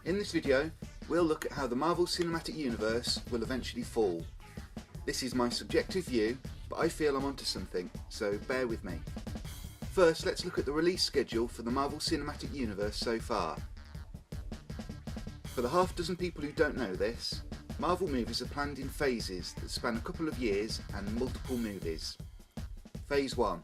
In this video, we'll look at how the Marvel Cinematic Universe will eventually fall. This is my subjective view, but I feel I'm onto something, so bear with me. First, let's look at the release schedule for the Marvel Cinematic Universe so far. For the half dozen people who don't know this, Marvel movies are planned in phases that span a couple of years and multiple movies. Phase 1.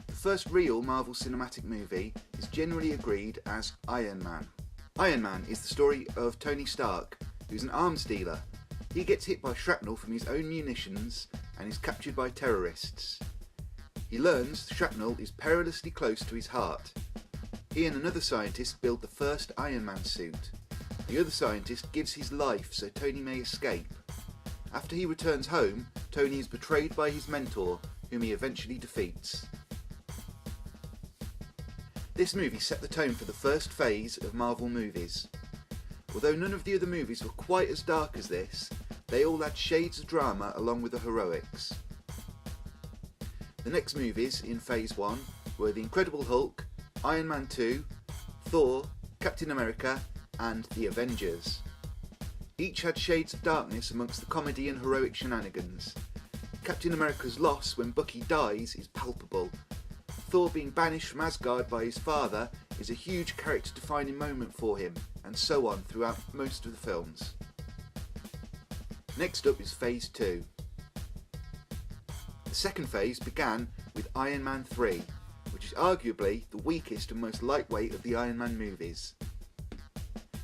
The first real Marvel Cinematic movie is generally agreed as Iron Man. Iron Man is the story of Tony Stark, who's an arms dealer. He gets hit by shrapnel from his own munitions and is captured by terrorists. He learns the shrapnel is perilously close to his heart. He and another scientist build the first Iron Man suit. The other scientist gives his life so Tony may escape. After he returns home, Tony is betrayed by his mentor, whom he eventually defeats. This movie set the tone for the first phase of Marvel movies. Although none of the other movies were quite as dark as this, they all had shades of drama along with the heroics. The next movies in Phase 1 were The Incredible Hulk, Iron Man 2, Thor, Captain America and The Avengers. Each had shades of darkness amongst the comedy and heroic shenanigans. Captain America's loss when Bucky dies is palpable. Thor being banished from Asgard by his father is a huge character-defining moment for him, and so on throughout most of the films. Next up is Phase 2. The second phase began with Iron Man 3, which is arguably the weakest and most lightweight of the Iron Man movies.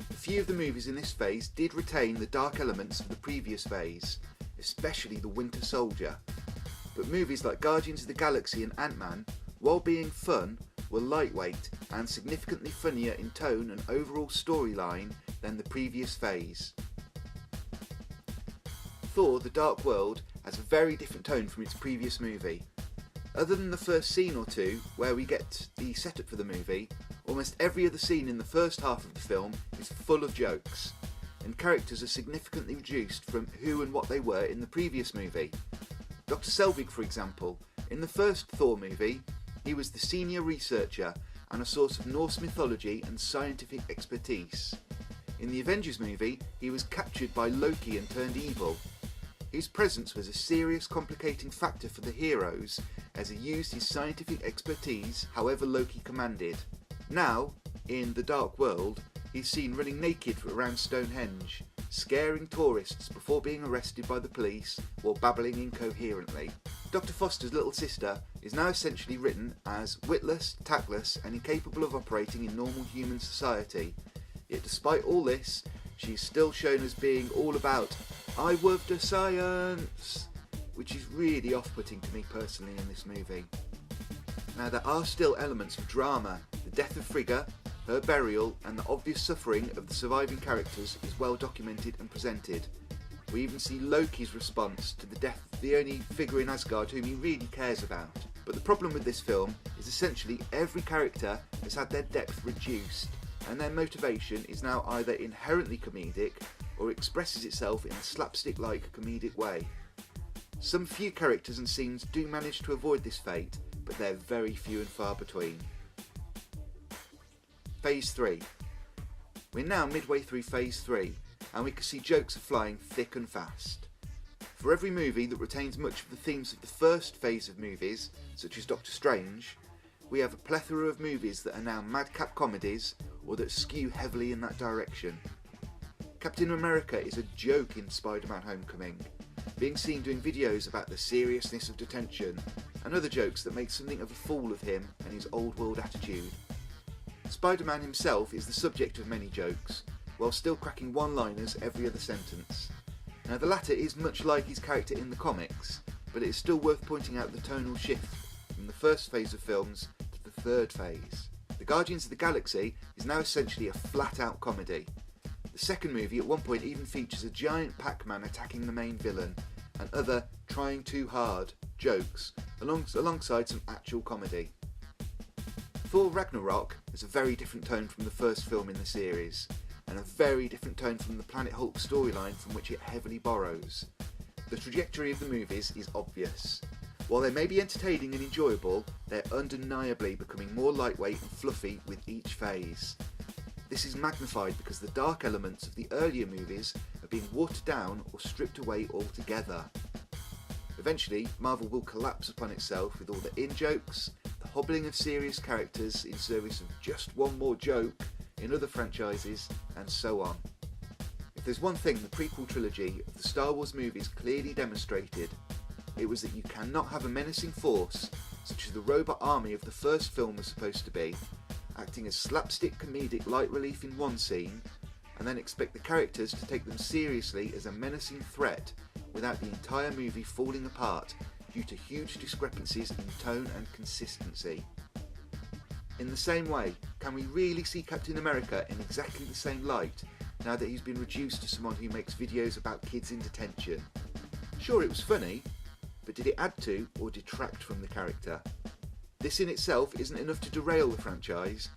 A few of the movies in this phase did retain the dark elements of the previous phase, especially The Winter Soldier, but movies like Guardians of the Galaxy and Ant-Man, while being fun, were lightweight and significantly funnier in tone and overall storyline than the previous phase. Thor: The Dark World has a very different tone from its previous movie. Other than the first scene or two where we get the setup for the movie, almost every other scene in the first half of the film is full of jokes, and characters are significantly reduced from who and what they were in the previous movie. Dr. Selvig, for example, in the first Thor movie, he was the senior researcher and a source of Norse mythology and scientific expertise. In the Avengers movie, he was captured by Loki and turned evil. His presence was a serious complicating factor for the heroes as he used his scientific expertise however Loki commanded. Now, in The Dark World, he's seen running naked around Stonehenge, scaring tourists before being arrested by the police while babbling incoherently. Dr. Foster's little sister is now essentially written as witless, tactless and incapable of operating in normal human society. Yet despite all this, she is still shown as being all about "I love the science," which is really off-putting to me personally in this movie. Now there are still elements of drama. The death of Frigga, her burial and the obvious suffering of the surviving characters is well documented and presented. We even see Loki's response to the death of the only figure in Asgard whom he really cares about. But the problem with this film is essentially every character has had their depth reduced, and their motivation is now either inherently comedic or expresses itself in a slapstick-like comedic way. Some few characters and scenes do manage to avoid this fate, but they're very few and far between. Phase 3. We're now midway through Phase 3, and we can see jokes are flying thick and fast. For every movie that retains much of the themes of the first phase of movies, such as Doctor Strange, we have a plethora of movies that are now madcap comedies or that skew heavily in that direction. Captain America is a joke in Spider-Man Homecoming, being seen doing videos about the seriousness of detention and other jokes that make something of a fool of him and his old world attitude. Spider-Man himself is the subject of many jokes, while still cracking one-liners every other sentence. Now the latter is much like his character in the comics, but it is still worth pointing out the tonal shift from the first phase of films to the third phase. The Guardians of the Galaxy is now essentially a flat-out comedy. The second movie at one point even features a giant Pac-Man attacking the main villain, and other trying too hard jokes, alongside some actual comedy. Thor Ragnarok has a very different tone from the first film in the series, and a very different tone from the Planet Hulk storyline from which it heavily borrows. The trajectory of the movies is obvious. While they may be entertaining and enjoyable, they're undeniably becoming more lightweight and fluffy with each phase. This is magnified because the dark elements of the earlier movies are being watered down or stripped away altogether. Eventually, Marvel will collapse upon itself with all the in-jokes, the hobbling of serious characters in service of just one more joke in other franchises, and so on. If there's one thing the prequel trilogy of the Star Wars movies clearly demonstrated, it was that you cannot have a menacing force, such as the robot army of the first film was supposed to be, acting as slapstick comedic light relief in one scene, and then expect the characters to take them seriously as a menacing threat without the entire movie falling apart due to huge discrepancies in tone and consistency. In the same way, can we really see Captain America in exactly the same light now that he's been reduced to someone who makes videos about kids in detention? Sure, it was funny, but did it add to or detract from the character? This in itself isn't enough to derail the franchise,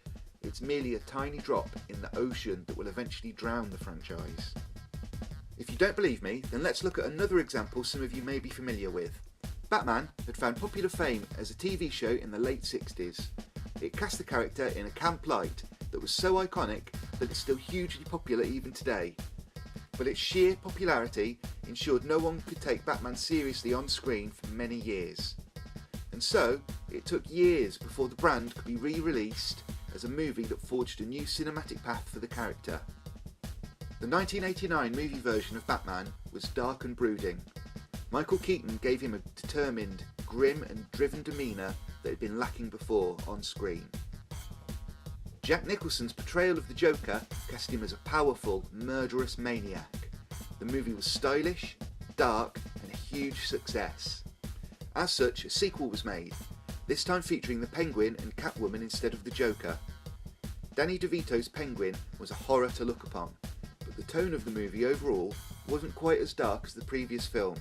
it's merely a tiny drop in the ocean that will eventually drown the franchise. If you don't believe me, then let's look at another example some of you may be familiar with. Batman had found popular fame as a TV show in the late 60s. It cast the character in a camp light that was so iconic that it's still hugely popular even today. But its sheer popularity ensured no one could take Batman seriously on screen for many years. And so, it took years before the brand could be re-released as a movie that forged a new cinematic path for the character. The 1989 movie version of Batman was dark and brooding. Michael Keaton gave him a determined, grim and driven demeanour that had been lacking before on screen. Jack Nicholson's portrayal of the Joker cast him as a powerful, murderous maniac. The movie was stylish, dark and a huge success. As such, a sequel was made, this time featuring the Penguin and Catwoman instead of the Joker. Danny DeVito's Penguin was a horror to look upon, but the tone of the movie overall wasn't quite as dark as the previous film.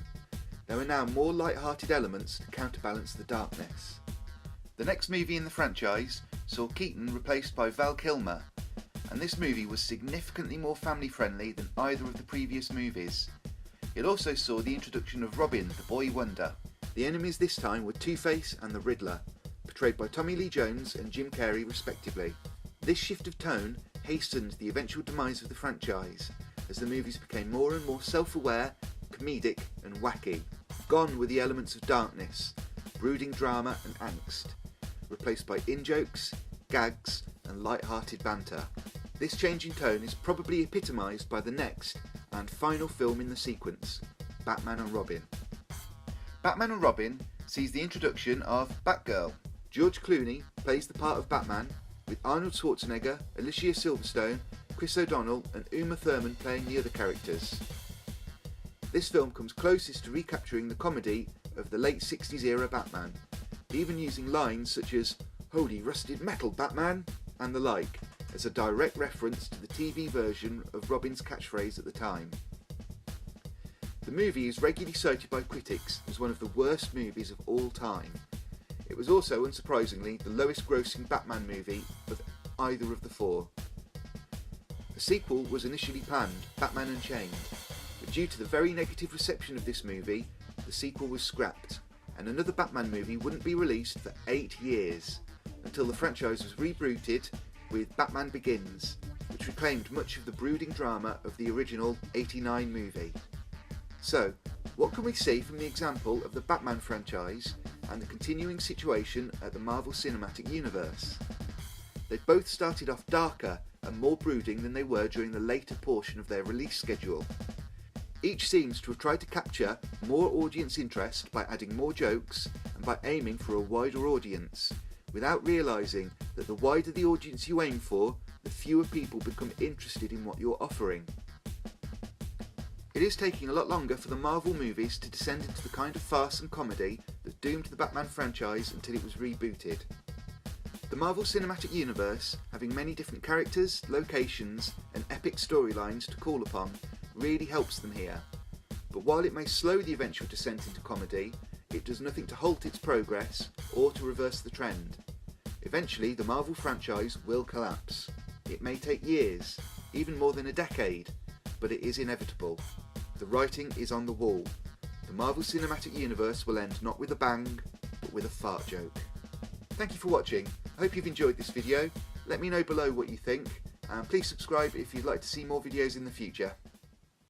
There were now more light-hearted elements to counterbalance the darkness. The next movie in the franchise saw Keaton replaced by Val Kilmer, and this movie was significantly more family-friendly than either of the previous movies. It also saw the introduction of Robin, the Boy Wonder. The enemies this time were Two-Face and the Riddler, portrayed by Tommy Lee Jones and Jim Carrey respectively. This shift of tone hastened the eventual demise of the franchise, as the movies became more and more self-aware, comedic and wacky. Gone were the elements of darkness, brooding drama and angst, replaced by in-jokes, gags and light-hearted banter. This change in tone is probably epitomised by the next and final film in the sequence, Batman and Robin. Batman and Robin sees the introduction of Batgirl. George Clooney plays the part of Batman, with Arnold Schwarzenegger, Alicia Silverstone, Chris O'Donnell and Uma Thurman playing the other characters. This film comes closest to recapturing the comedy of the late 60s era Batman, even using lines such as "Holy rusted metal, Batman" and the like, as a direct reference to the TV version of Robin's catchphrase at the time. The movie is regularly cited by critics as one of the worst movies of all time. It was also, unsurprisingly, the lowest grossing Batman movie of either of the four. A sequel was initially planned, Batman Unchained, but due to the very negative reception of this movie, the sequel was scrapped, and another Batman movie wouldn't be released for 8 years, until the franchise was rebooted with Batman Begins, which reclaimed much of the brooding drama of the original '89 movie. So, what can we see from the example of the Batman franchise and the continuing situation at the Marvel Cinematic Universe? They both started off darker and more brooding than they were during the later portion of their release schedule. Each seems to have tried to capture more audience interest by adding more jokes and by aiming for a wider audience, without realising that the wider the audience you aim for, the fewer people become interested in what you're offering. It is taking a lot longer for the Marvel movies to descend into the kind of farce and comedy that doomed the Batman franchise until it was rebooted. The Marvel Cinematic Universe, having many different characters, locations and epic storylines to call upon, really helps them here. But while it may slow the eventual descent into comedy, it does nothing to halt its progress or to reverse the trend. Eventually, the Marvel franchise will collapse. It may take years, even more than a decade, but it is inevitable. The writing is on the wall. The Marvel Cinematic Universe will end not with a bang, but with a fart joke. Thank you for watching. I hope you've enjoyed this video. Let me know below what you think. and please subscribe if you'd like to see more videos in the future.